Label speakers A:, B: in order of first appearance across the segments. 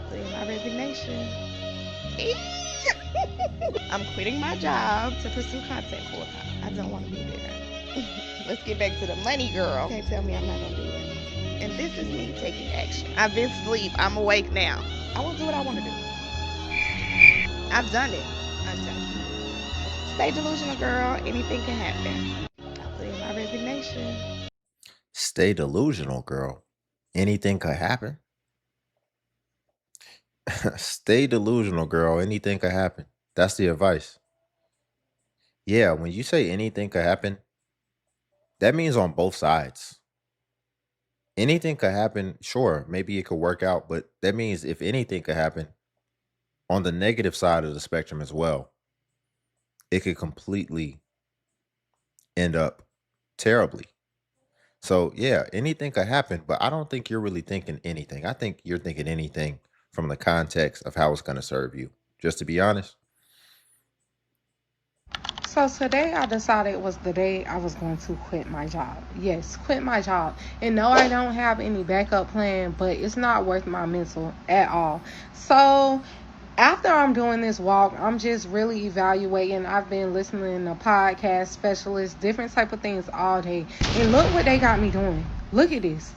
A: Put my resignation. I'm quitting my job to pursue content full time. I don't want to be there. Let's get back to the money, girl. You can't tell me I'm not gonna do it. And this is me taking action. I've been asleep. I'm awake now. I will do what I want to do. I've done it. I'm telling you. Stay delusional, girl. Anything can happen. I put in my resignation.
B: Stay delusional, girl. Anything could happen. Stay delusional, girl. Anything could happen. That's the advice. Yeah, when you say anything could happen, that means on both sides. Anything could happen. Sure, maybe it could work out, but that means if anything could happen on the negative side of the spectrum as well, it could completely end up terribly. So, yeah, anything could happen, but I don't think you're really thinking anything. I think you're thinking anything from the context of how it's going to serve you. Just to be honest.
C: So today I decided was the day I was going to quit my job. Yes, quit my job. And no, I don't have any backup plan, but it's not worth my mental at all. So after I'm doing this walk, I'm just really evaluating. I've been listening to podcast specialists, different type of things all day. And look what they got me doing. Look at this.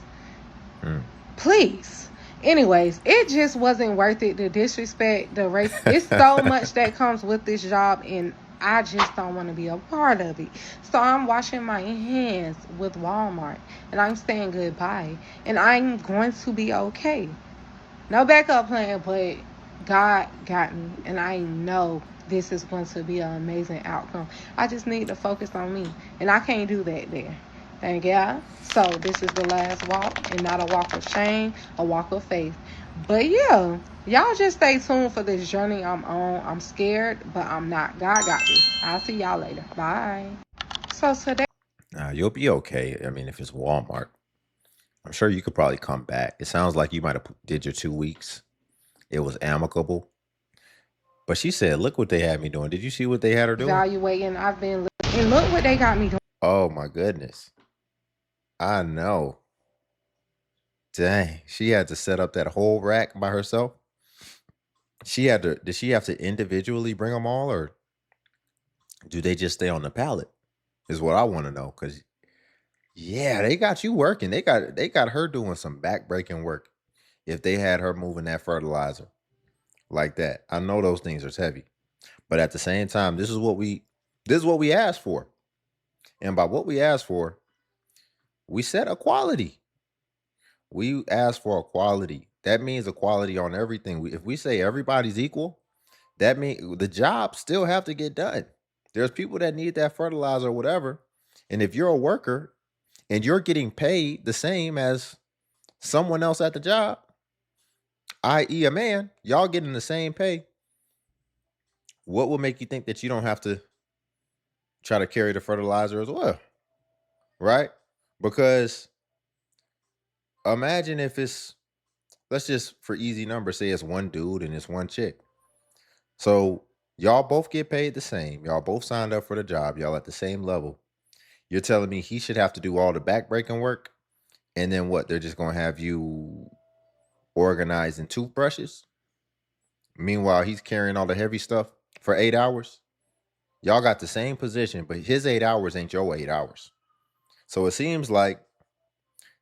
B: Mm.
C: Please. Anyways, it just wasn't worth it. The disrespect, the race. It's so much that comes with this job, and I just don't want to be a part of it. So I'm washing my hands with Walmart, and I'm saying goodbye, and I'm going to be okay. No backup plan, but God got me, and I know this is going to be an amazing outcome. I just need to focus on me, and I can't do that there. Thank God. So this is the last walk, and not a walk of shame, a walk of faith. But yeah, y'all just stay tuned for this journey I'm on. I'm scared, but I'm not. God got this. I'll see y'all later. Bye. So today.
B: You'll be okay. I mean, if it's Walmart, I'm sure you could probably come back. It sounds like you might have did your 2 weeks. It was amicable. But she said, look what they had me doing. Did you see what they had her doing?
C: Evaluating. I've been and look what they got me doing.
B: Oh my goodness. I know. Dang. She had to set up that whole rack by herself. Did she have to individually bring them all, or do they just stay on the pallet? Is what I want to know. Cause yeah, they got you working. They got her doing some back-breaking work if they had her moving that fertilizer like that. I know those things are heavy. But at the same time, this is what we asked for. And by what we asked for, we set equality. We asked for equality. That means equality on everything. If we say everybody's equal, that means the jobs still have to get done. There's people that need that fertilizer or whatever. And if you're a worker and you're getting paid the same as someone else at the job, i.e., a man, y'all getting the same pay, what will make you think that you don't have to try to carry the fertilizer as well? Right? Because imagine if let's just for easy numbers say it's one dude and it's one chick. So y'all both get paid the same. Y'all both signed up for the job. Y'all at the same level. You're telling me he should have to do all the back-breaking work, and then what? They're just gonna have you organizing toothbrushes. Meanwhile, he's carrying all the heavy stuff for 8 hours. Y'all got the same position, but his 8 hours ain't your 8 hours. So it seems like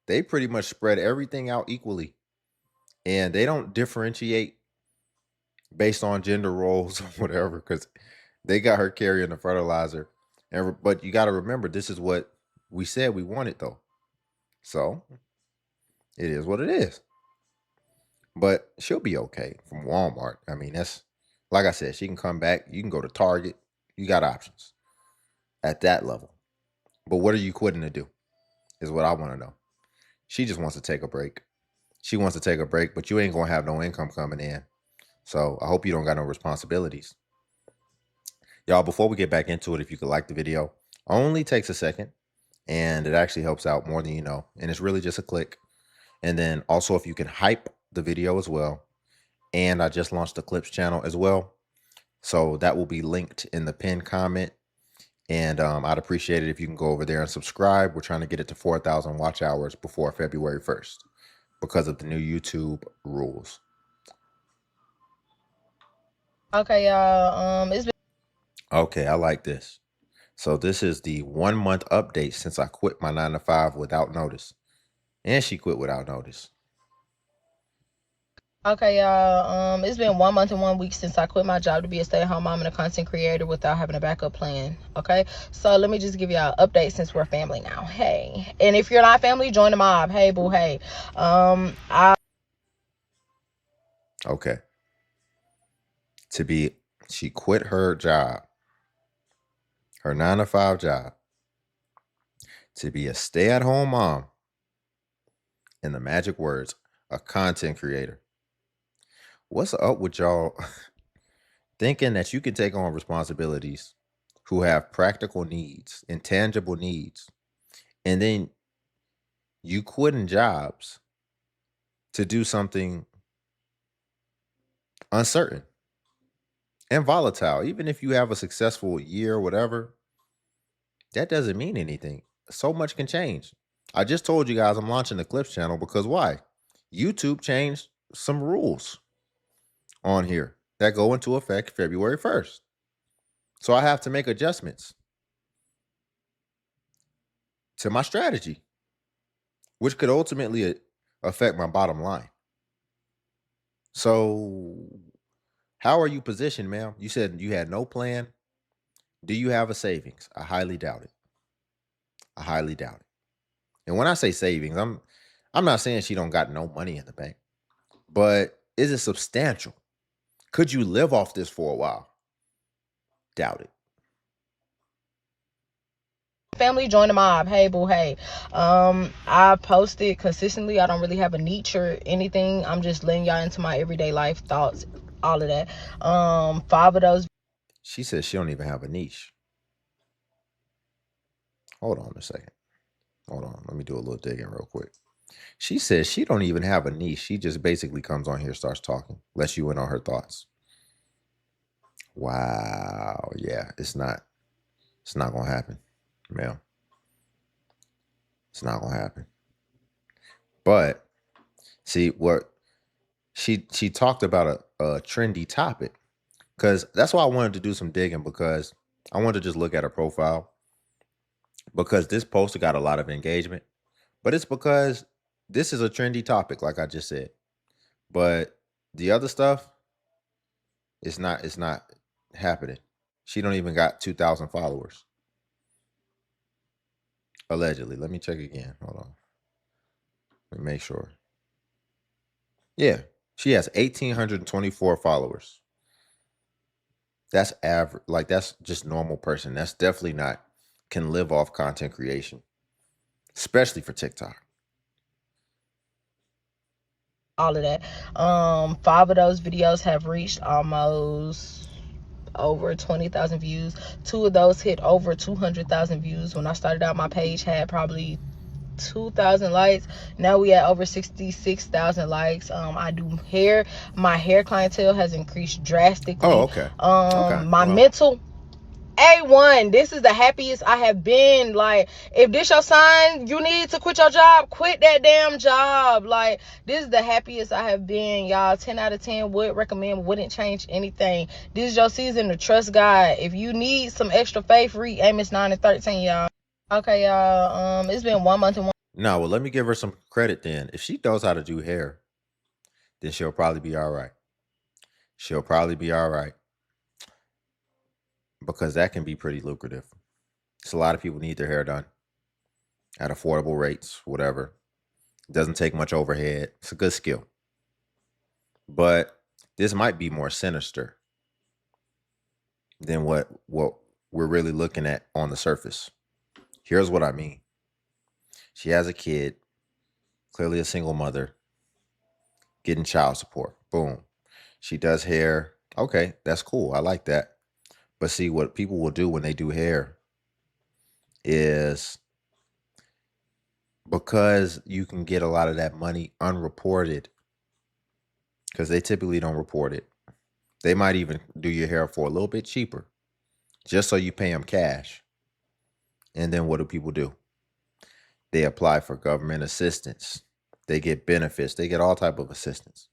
B: they pretty much spread everything out equally, and they don't differentiate based on gender roles or whatever, because they got her carrying the fertilizer. But you got to remember, this is what we said we wanted, though. So it is what it is. But she'll be okay from Walmart. I mean, that's like I said, she can come back. You can go to Target. You got options at that level. But what are you quitting to do? Is what I want to know. She just wants to take a break. She wants to take a break, but you ain't gonna have no income coming in. So I hope you don't got no responsibilities. Y'all, before we get back into it, if you could like the video, only takes a second, and it actually helps out more than you know. And it's really just a click. And then also, if you can hype the video as well. And I just launched the Clips channel as well. So that will be linked in the pinned comment. And I'd appreciate it if you can go over there and subscribe. We're trying to get it to 4,000 watch hours before February 1st because of the new YouTube rules.
A: Okay, y'all. It's been
B: Okay, I like this. So this is the 1 month update since I quit my 9 to 5 without notice. And she quit without notice.
A: Okay, y'all. It's been 1 month and 1 week since I quit my job to be a stay-at-home mom and a content creator without having a backup plan. Okay, so let me just give y'all an update since we're family now. Hey, and if you're not family, join the mob. Hey, boo. Hey, I
B: Okay. She quit her job, her 9 to 5 job, to be a stay-at-home mom. In the magic words, a content creator. What's up with y'all thinking that you can take on responsibilities who have practical needs, intangible needs, and then you quitting jobs to do something uncertain and volatile? Even if you have a successful year or whatever, that doesn't mean anything. So much can change. I just told you guys I'm launching the Clips channel because why? YouTube changed some rules on here that go into effect February 1st. So I have to make adjustments to my strategy, which could ultimately affect my bottom line. So, how are you positioned, ma'am? You said you had no plan. Do you have a savings? I highly doubt it. I highly doubt it. And when I say savings, I'm not saying she don't got no money in the bank, but is it substantial? Could you live off this for a while? Doubt it.
A: family, join the mob. Hey, boo. Hey, I posted consistently. I don't really have a niche or anything. I'm just letting y'all into my everyday life thoughts, all of that. 5 of those.
B: She says she don't even have a niche. Hold on a second. Hold on. Let me do a little digging real quick. She says she don't even have a niche. She just basically comes on here, starts talking, lets you in on her thoughts. Wow. Yeah, it's not gonna happen, ma'am. It's not gonna happen. But see what she talked about a trendy topic. Because that's why I wanted to do some digging, because I wanted to just look at her profile, because this poster got a lot of engagement. But it's because this is a trendy topic, like I just said. But the other stuff, it's not happening. She don't even got 2,000 followers. Allegedly. Let me check again. Hold on. Let me make sure. Yeah. She has 1,824 followers. That's average. Like, that's just normal person. That's definitely not can live off content creation, especially for TikTok.
A: All of that. 5 of those videos have reached almost over 20,000 views. 2 of those hit over 200,000 views. When I started out, my page had probably 2,000 likes. Now we at over 66,000 likes. I do hair. My hair clientele has increased drastically.
B: Oh, okay. Okay.
A: My
B: Well,
A: mental A1. This is the happiest I have been. Like, if this your sign, you need to quit your job, quit that damn job. Like, this is the happiest I have been, y'all. 10 out of 10 would recommend, wouldn't change anything. This is your season to trust God. If you need some extra faith, read Amos 9 and 13, y'all. Okay, y'all. It's been 1 month and
B: no, well, let me give her some credit then. If she knows how to do hair, then she'll probably be all right. She'll probably be all right, because that can be pretty lucrative. So a lot of people need their hair done at affordable rates, whatever. It doesn't take much overhead. It's a good skill. But this might be more sinister than what we're really looking at on the surface. Here's what I mean. She has a kid, clearly a single mother, getting child support. Boom. She does hair. Okay, that's cool. I like that. But see, what people will do when they do hair is, because you can get a lot of that money unreported, because they typically don't report it. They might even do your hair for a little bit cheaper, just so you pay them cash. And then what do people do? They apply for government assistance. They get benefits. They get all type of assistance.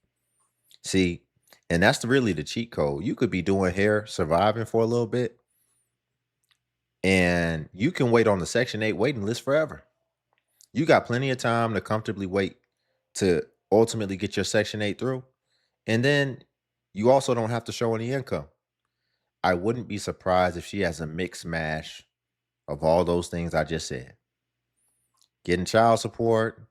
B: See, And that's really the cheat code. You could be doing hair, surviving for a little bit, and you can wait on the Section 8 waiting list forever. You got plenty of time to comfortably wait to ultimately get your Section 8 through. And then you also don't have to show any income. I wouldn't be surprised if she has a mixed mash of all those things I just said. Getting child support,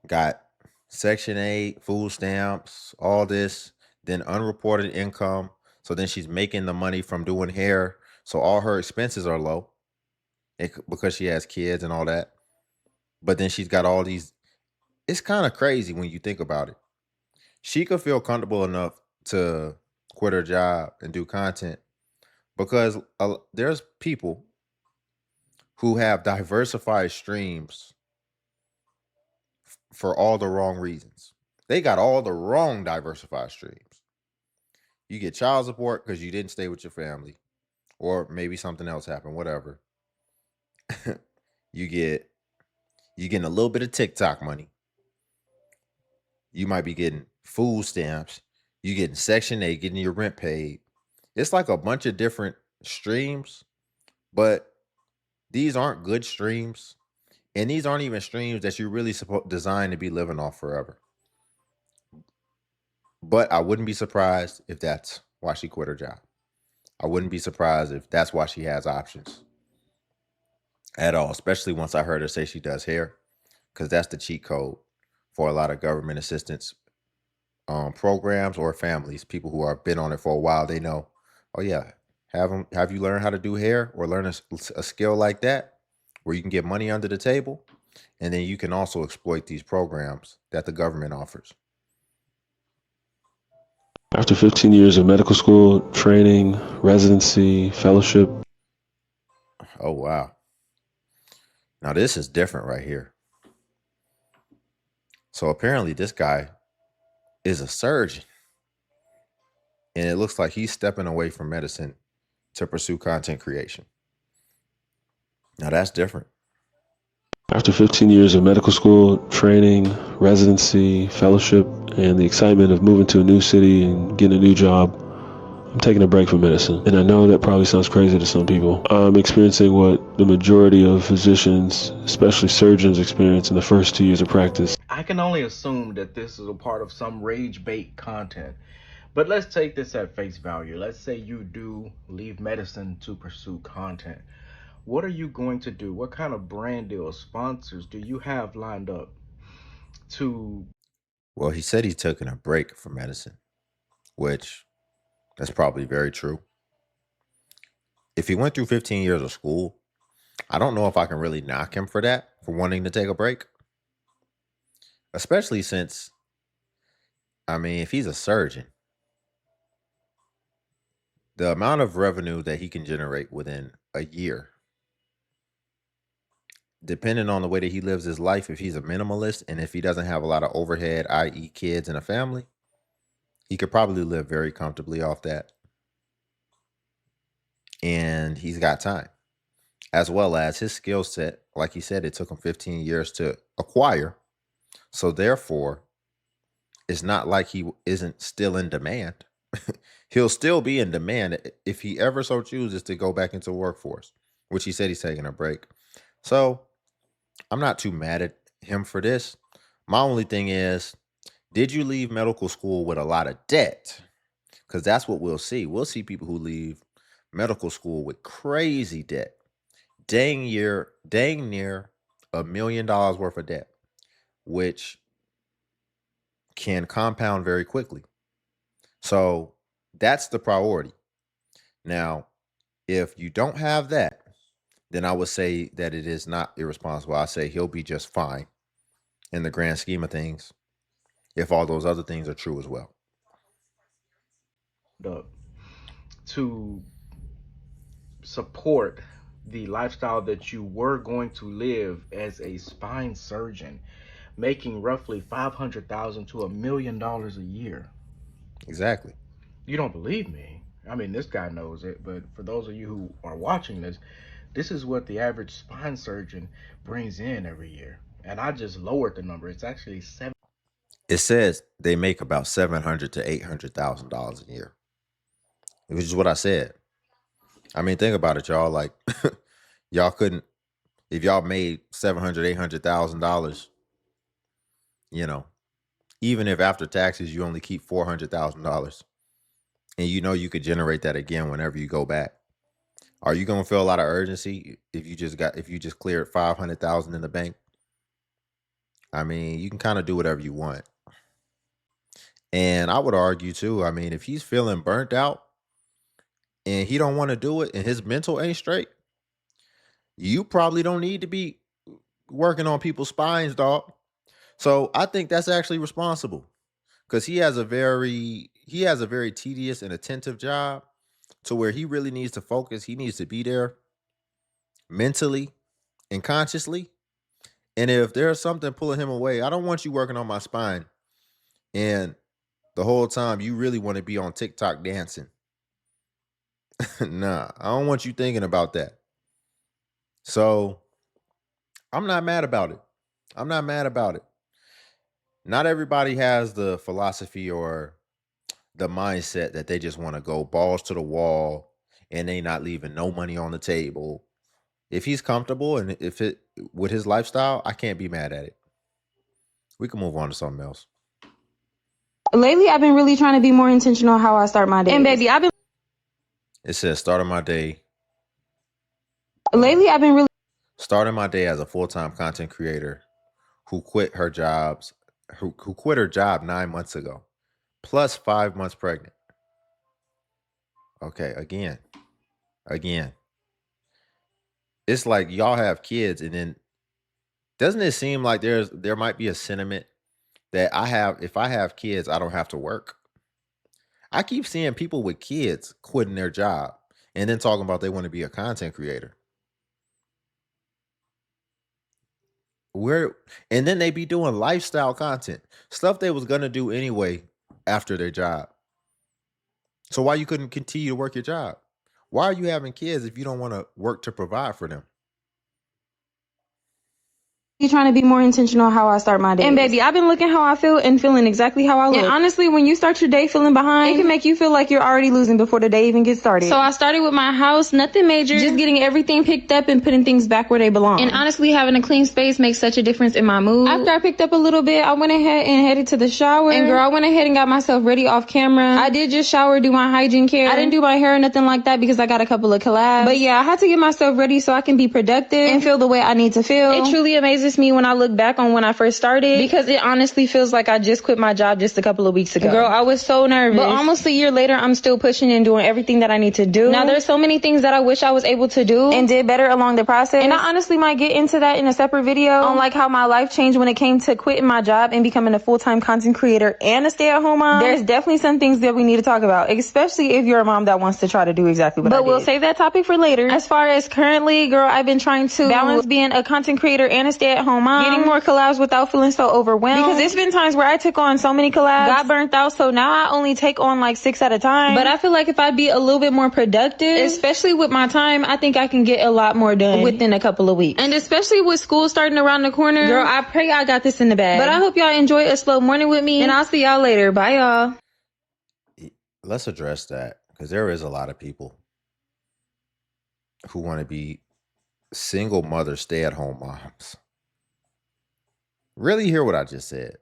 B: got Section 8, food stamps, all this, then unreported income. So then she's making the money from doing hair. So all her expenses are low because she has kids and all that. But then she's got all these. It's kind of crazy when you think about it. She could feel comfortable enough to quit her job and do content because there's people who have diversified streams for all the wrong reasons. They got all the wrong diversified streams. You get child support because you didn't stay with your family, or maybe something else happened, whatever. you get you getting a little bit of TikTok money. You might be getting food stamps. You getting Section 8, getting your rent paid. It's like a bunch of different streams, but these aren't good streams. And these aren't even streams that you're really designed to be living off forever. But I wouldn't be surprised if that's why she quit her job. I wouldn't be surprised if that's why she has options at all, especially once I heard her say she does hair, because that's the cheat code for a lot of government assistance programs or families. People who have been on it for a while, they know, oh yeah, have you learned how to do hair or learn a skill like that where you can get money under the table, and then you can also exploit these programs that the government offers.
D: After 15 years of medical school, training, residency, fellowship.
B: Oh wow. Now this is different right here. So apparently this guy is a surgeon. And it looks like he's stepping away from medicine to pursue content creation. Now that's different.
D: After 15 years of medical school, training, residency, fellowship, and the excitement of moving to a new city and getting a new job, I'm taking a break from medicine. And I know that probably sounds crazy to some people. I'm experiencing what the majority of physicians, especially surgeons, experience in the first 2 years of practice.
E: I can only assume that this is a part of some rage bait content. But let's take this at face value. Let's say you do leave medicine to pursue content. What are you going to do? What kind of brand deals, sponsors do you have lined up to?
B: Well, he said he's taking a break from medicine, which that's probably very true. If he went through 15 years of school, I don't know if I can really knock him for that, for wanting to take a break. Especially since, I mean, if he's a surgeon, the amount of revenue that he can generate within a year, depending on the way that he lives his life, if he's a minimalist and if he doesn't have a lot of overhead, i.e., kids and a family, he could probably live very comfortably off that. And he's got time, as well as his skill set. Like he said, it took him 15 years to acquire. So therefore, it's not like he isn't still in demand. He'll still be in demand if he ever so chooses to go back into the workforce, which he said he's taking a break. So I'm not too mad at him for this. My only thing is, did you leave medical school with a lot of debt? Because that's what we'll see. We'll see people who leave medical school with crazy debt. Dang near $1 million worth of debt, which can compound very quickly. So that's the priority. Now, if you don't have that, then I would say that it is not irresponsible. I say he'll be just fine in the grand scheme of things, if all those other things are true as well.
E: To support the lifestyle that you were going to live as a spine surgeon, making roughly 500,000 to $1 million a year.
B: Exactly.
E: You don't believe me? I mean, this guy knows it, but for those of you who are watching this, this is what the average spine surgeon brings in every year. And I just lowered the number. It's actually
B: It says they make about $700,000 to $800,000 a year, which is what I said. I mean, think about it, y'all. Like, y'all couldn't, if y'all made $700,000, $800,000, you know, even if after taxes you only keep $400,000, and you could generate that again whenever you go back. Are you gonna feel a lot of urgency if you just cleared 500,000 in the bank? I mean, you can kind of do whatever you want. And I would argue too, I mean, if he's feeling burnt out and he don't want to do it and his mental ain't straight, you probably don't need to be working on people's spines, dog. So I think that's actually responsible because he has a very tedious and attentive job to where he really needs to focus. He needs to be there mentally and consciously. And if there's something pulling him away, I don't want you working on my spine. And the whole time you really want to be on TikTok dancing. Nah, I don't want you thinking about that. So I'm not mad about it. I'm not mad about it. Not everybody has the philosophy or the mindset that they just want to go balls to the wall and they not leaving no money on the table. If he's comfortable and if it with his lifestyle, I can't be mad at it. We can move on to something else.
F: Lately, I've been really trying to be more intentional how I start my day. And baby,
B: It says starting my day.
F: Lately, I've been really
B: starting my day as a full-time content creator who quit her job 9 months ago, plus 5 months pregnant. Okay, again. It's like y'all have kids, and then doesn't it seem like there might be a sentiment that if I have kids, I don't have to work? I keep seeing people with kids quitting their job and then talking about they want to be a content creator. And then they be doing lifestyle content, stuff they was gonna do anyway after their job. So why you couldn't continue to work your job? Why are you having kids if you don't want to work to provide for them?
F: trying to be more intentional how I start my day. And baby, I've been looking how I feel and feeling exactly how I look. And honestly, when you start your day feeling behind, it can make you feel like you're already losing before the day even gets started. So I started with my house, nothing major, just getting everything picked up and putting things back where they belong. And honestly, having a clean space makes such a difference in my mood. After I picked up a little bit, I went ahead and headed to the shower. And girl, I went ahead and got myself ready off camera. I did just shower, do my hygiene care. I didn't do my hair or nothing like that because I got a couple of collabs. But yeah, I had to get myself ready so I can be productive and feel the way I need to feel. It truly amazes me when I look back on when I first started because it honestly feels like I just quit my job just a couple of weeks ago. Girl, I was so nervous. But almost a year later, I'm still pushing and doing everything that I need to do. Now, there's so many things that I wish I was able to do and did better along the process. And I honestly might get into that in a separate video on like how my life changed when it came to quitting my job and becoming a full-time content creator and a stay-at-home mom. There's definitely some things that we need to talk about, especially if you're a mom that wants to try to do exactly what I did. But we'll save that topic for later. As far as currently, girl, I've been trying to balance being a content creator and a stay-at-home mom, getting more collabs without feeling so overwhelmed. Because it's been times where I took on so many collabs, got burnt out, so now I only take on like 6 at a time. But I feel like if I'd be a little bit more productive, especially with my time, I think I can get a lot more done within a couple of weeks. And especially with school starting around the corner, girl, I pray I got this in the bag. But I hope y'all enjoy a slow morning with me, and I'll see y'all later. Bye, y'all.
B: Let's address that because there is a lot of people who want to be single mother stay-at-home moms. Really hear what I just said.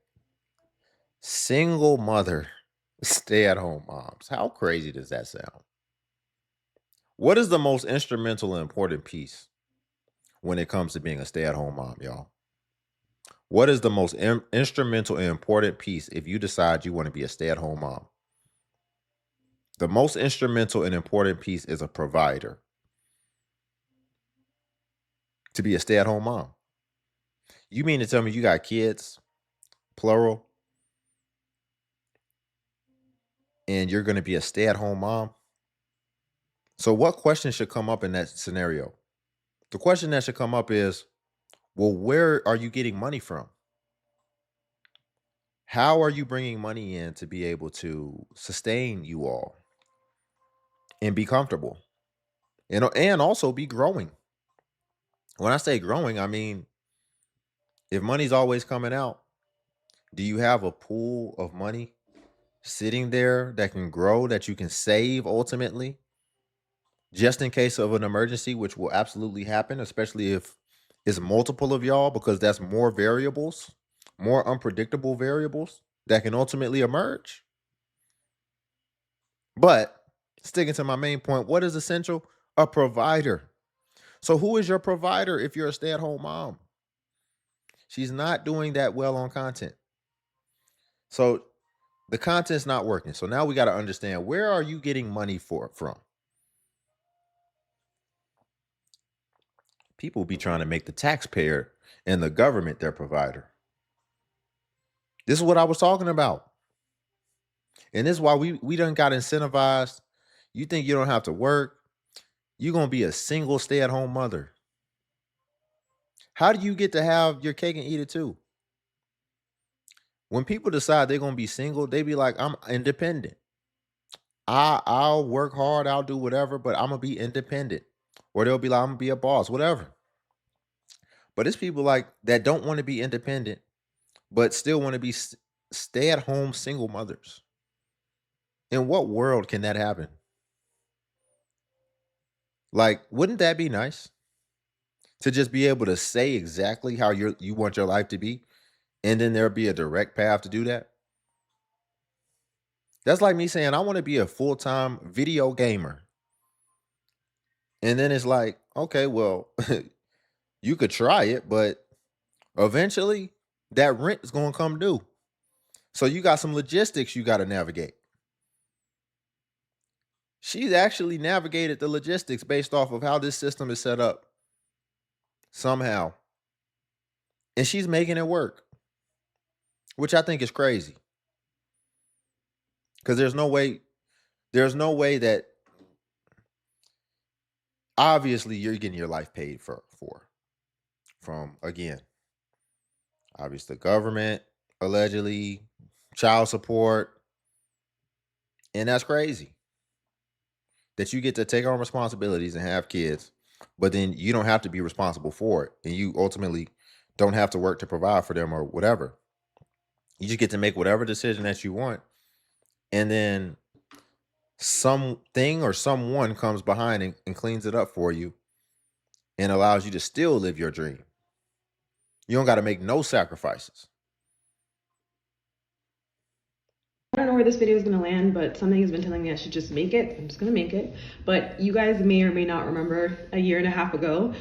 B: Single mother stay-at-home moms. How crazy does that sound? What is the most instrumental and important piece when it comes to being a stay-at-home mom, y'all? What is the most instrumental and important piece if you decide you want to be a stay-at-home mom? The most instrumental and important piece is a provider. To be a stay-at-home mom. You mean to tell me you got kids, plural, and you're going to be a stay-at-home mom? So what question should come up in that scenario? The question that should come up is, well, where are you getting money from? How are you bringing money in to be able to sustain you all and be comfortable and also be growing? When I say growing, I mean, if money's always coming out Do you have a pool of money sitting there that can grow, that you can save ultimately, just in case of an emergency, which will absolutely happen, especially if it's multiple of y'all, because that's more variables, more unpredictable variables that can ultimately emerge? But sticking to my main point, what is essential? A provider. So who is your provider if you're a stay-at-home mom? She's not doing that well on content. So the content's not working. So now we got to understand, where are you getting money from? People be trying to make the taxpayer and the government their provider. This is what I was talking about. And this is why we done got incentivized. You think you don't have to work. You're going to be a single stay-at-home mother. How do you get to have your cake and eat it too? When people decide they're going to be single, they be like, I'm independent. I'll work hard, I'll do whatever, but I'm going to be independent. Or they'll be like, I'm going to be a boss, whatever. But it's people like that don't want to be independent, but still want to be stay-at-home single mothers. In what world can that happen? Like, wouldn't that be nice to just be able to say exactly how you want your life to be, and then there'll be a direct path to do that? That's like me saying I want to be a full-time video gamer. And then it's like, okay, well, you could try it, but eventually that rent is going to come due. So you got some logistics you got to navigate. She's actually navigated the logistics based off of how this system is set up somehow. And she's making it work, which I think is crazy. Because there's no way that obviously you're getting your life paid for from, again, obviously the government, allegedly, child support. And that's crazy that you get to take on responsibilities and have kids, but then you don't have to be responsible for it. And you ultimately don't have to work to provide for them or whatever. You just get to make whatever decision that you want. And then something or someone comes behind and cleans it up for you and allows you to still live your dream. You don't got to make no sacrifices.
G: I don't know where this video is going to land, but something has been telling me I should just make it. I'm just going to make it. But you guys may or may not remember a year and a half ago.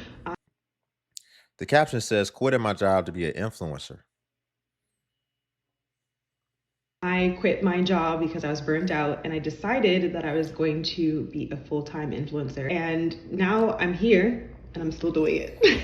B: The caption says, quitting my job to be an influencer.
G: I quit my job because I was burnt out, and I decided that I was going to be a full-time influencer. And now I'm here and I'm still doing it.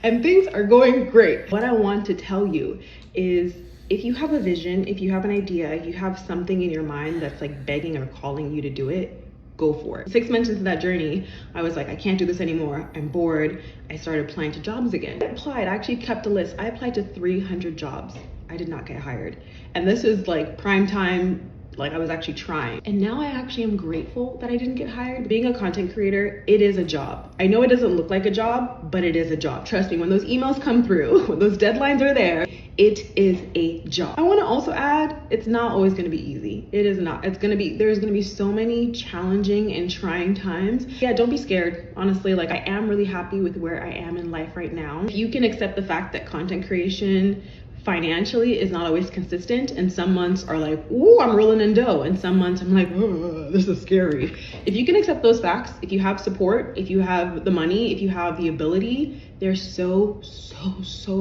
G: And things are going great. What I want to tell you is, if you have a vision, if you have an idea, if you have something in your mind that's like begging or calling you to do it, go for it. 6 months into that journey, I was like, I can't do this anymore. I'm bored. I started applying to jobs again. I actually kept a list. I applied to 300 jobs. I did not get hired. And this is like prime time, like I was actually trying. And now I actually am grateful that I didn't get hired. Being a content creator, it is a job. I know it doesn't look like a job, but it is a job. Trust me, when those emails come through, when those deadlines are there, it is a job. I want to also add, it's not always going to be easy. It is not. There's going to be so many challenging and trying times. Yeah, don't be scared. Honestly, like, I am really happy with where I am in life right now. If you can accept the fact that content creation financially is not always consistent, and some months are like, ooh, I'm rolling in dough, and some months I'm like, oh, this is scary. If you can accept those facts, if you have support, if you have the money, if you have the ability, there's so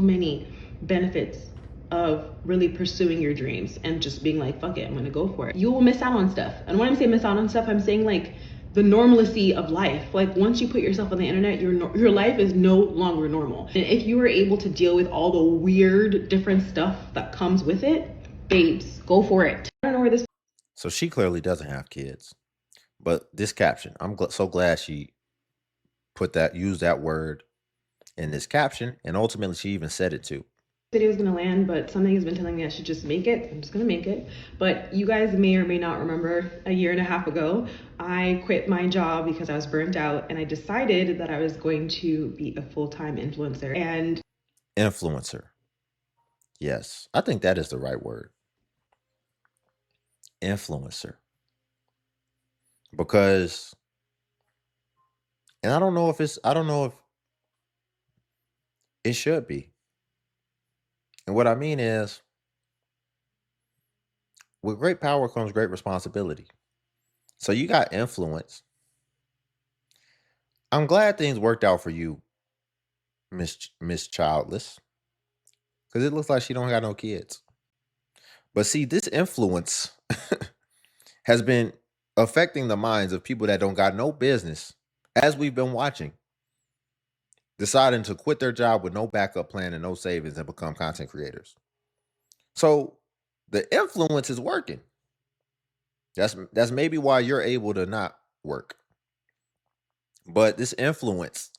G: many benefits of really pursuing your dreams and just being like, fuck it, I'm gonna go for it. You will miss out on stuff. And when I'm saying miss out on stuff, I'm saying like the normalcy of life. Like, once you put yourself on the internet, your life is no longer normal. And if you were able to deal with all the weird different stuff that comes with it, babes, go for it. I don't know where this.
B: So she clearly doesn't have kids, but this caption, I'm so glad she used that word in this caption, and ultimately she even said it too.
G: Video is going to land, but something has been telling me I should just make it. I'm just going to make it. But you guys may or may not remember a year and a half ago, I quit my job because I was burnt out, and I decided that I was going to be a full-time influencer. And
B: influencer. Yes, I think that is the right word. Influencer. Because, and I don't know if it should be. And what I mean is, with great power comes great responsibility. So you got influence. I'm glad things worked out for you, Miss Childless, because it looks like she don't got no kids. But see, this influence has been affecting the minds of people that don't got no business, as we've been watching, deciding to quit their job with no backup plan and no savings and become content creators. So the influence is working. That's maybe why you're able to not work. But this influence,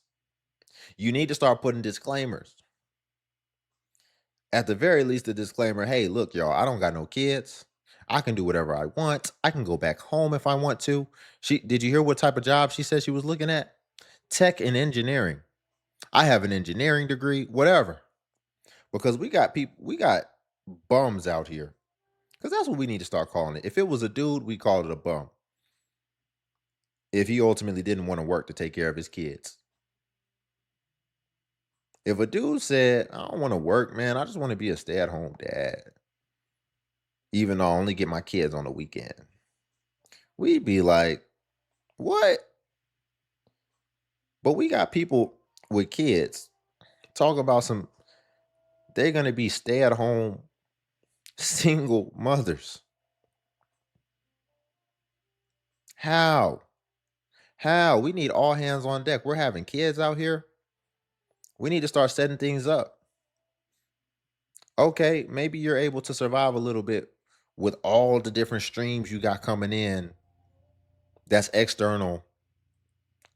B: you need to start putting disclaimers. At the very least, a disclaimer, hey, look, y'all, I don't got no kids. I can do whatever I want. I can go back home if I want to. Did you hear what type of job she said she was looking at? Tech and engineering. I have an engineering degree, whatever. Because we got bums out here. Because that's what we need to start calling it. If it was a dude, we called it a bum. If he ultimately didn't want to work to take care of his kids. If a dude said, I don't want to work, man, I just want to be a stay-at-home dad, even though I only get my kids on the weekend, we'd be like, what? But we got people with kids talking about they're going to be stay-at-home single mothers. How? We need all hands on deck. We're having kids out here. We need to start setting things up. Okay, maybe you're able to survive a little bit with all the different streams you got coming in that's external,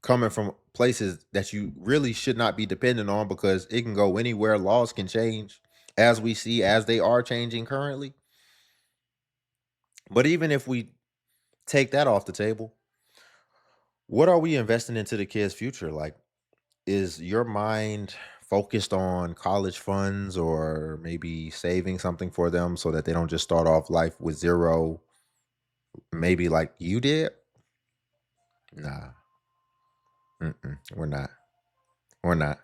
B: coming from places that you really should not be dependent on, because it can go anywhere. Laws can change, as we see, as they are changing currently. But even if we take that off the table, what are we investing into the kids' future? Like, is your mind focused on college funds, or maybe saving something for them so that they don't just start off life with zero, maybe like you did? Nah. We're not. We're not.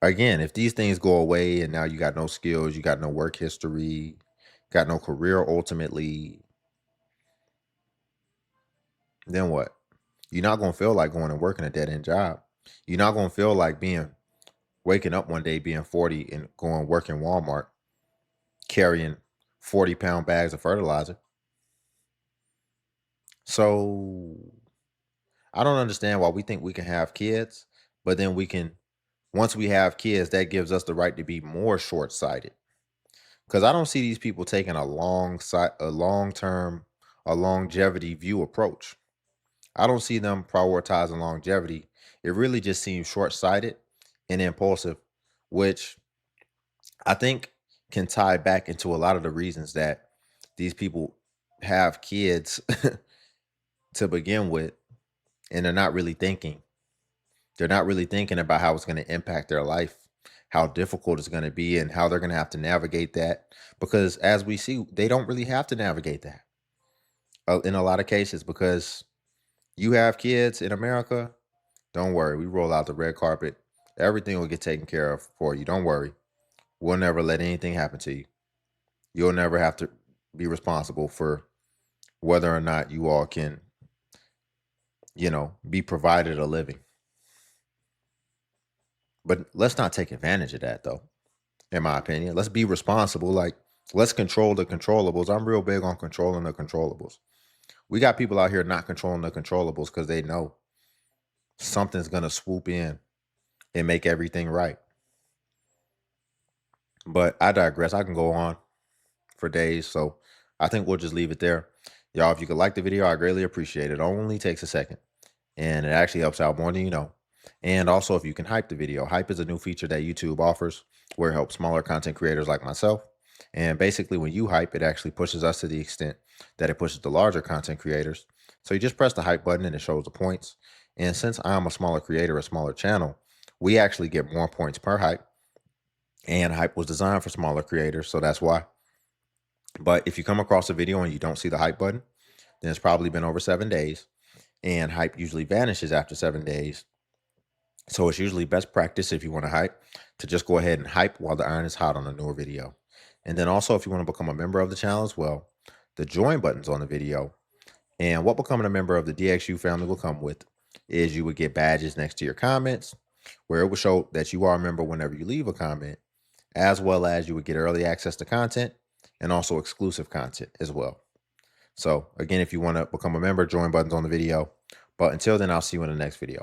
B: Again, if these things go away and now you got no skills, you got no work history, got no career ultimately, then what? You're not going to feel like going and working a dead end job. You're not going to feel like waking up one day being 40 and going work in Walmart carrying 40-pound bags of fertilizer. So I don't understand why we think we can have kids, but then once we have kids, that gives us the right to be more short-sighted. Because I don't see these people taking a long-term, a longevity view approach. I don't see them prioritizing longevity. It really just seems short-sighted and impulsive, which I think can tie back into a lot of the reasons that these people have kids to begin with, and they're not really thinking. They're not really thinking about how it's going to impact their life, how difficult it's going to be, and how they're going to have to navigate that. Because as we see, they don't really have to navigate that in a lot of cases, because you have kids in America, don't worry. We roll out the red carpet. Everything will get taken care of for you. Don't worry. We'll never let anything happen to you. You'll never have to be responsible for whether or not you all can, be provided a living. But let's not take advantage of that, though, in my opinion. Let's be responsible. Like, let's control the controllables. I'm real big on controlling the controllables. We got people out here not controlling the controllables because they know something's going to swoop in and make everything right. But I digress. I can go on for days. So I think we'll just leave it there. Y'all, if you could like the video, I greatly appreciate it. It only takes a second. And it actually helps out more than you know. And also, if you can hype the video. Hype is a new feature that YouTube offers where it helps smaller content creators like myself. And basically, when you hype, it actually pushes us to the extent that it pushes the larger content creators. So you just press the hype button and it shows the points. And since I'm a smaller creator, a smaller channel, we actually get more points per hype. And hype was designed for smaller creators, so that's why. But if you come across a video and you don't see the hype button, then it's probably been over 7 days. And hype usually vanishes after 7 days. So it's usually best practice, if you want to hype, to just go ahead and hype while the iron is hot on a newer video. And then also, if you want to become a member of the channel as well, the join button's on the video. And what becoming a member of the DXU family will come with is you would get badges next to your comments, where it will show that you are a member whenever you leave a comment, as well as you would get early access to content and also exclusive content as well. So again, if you want to become a member, join button's on the video. But until then, I'll see you in the next video.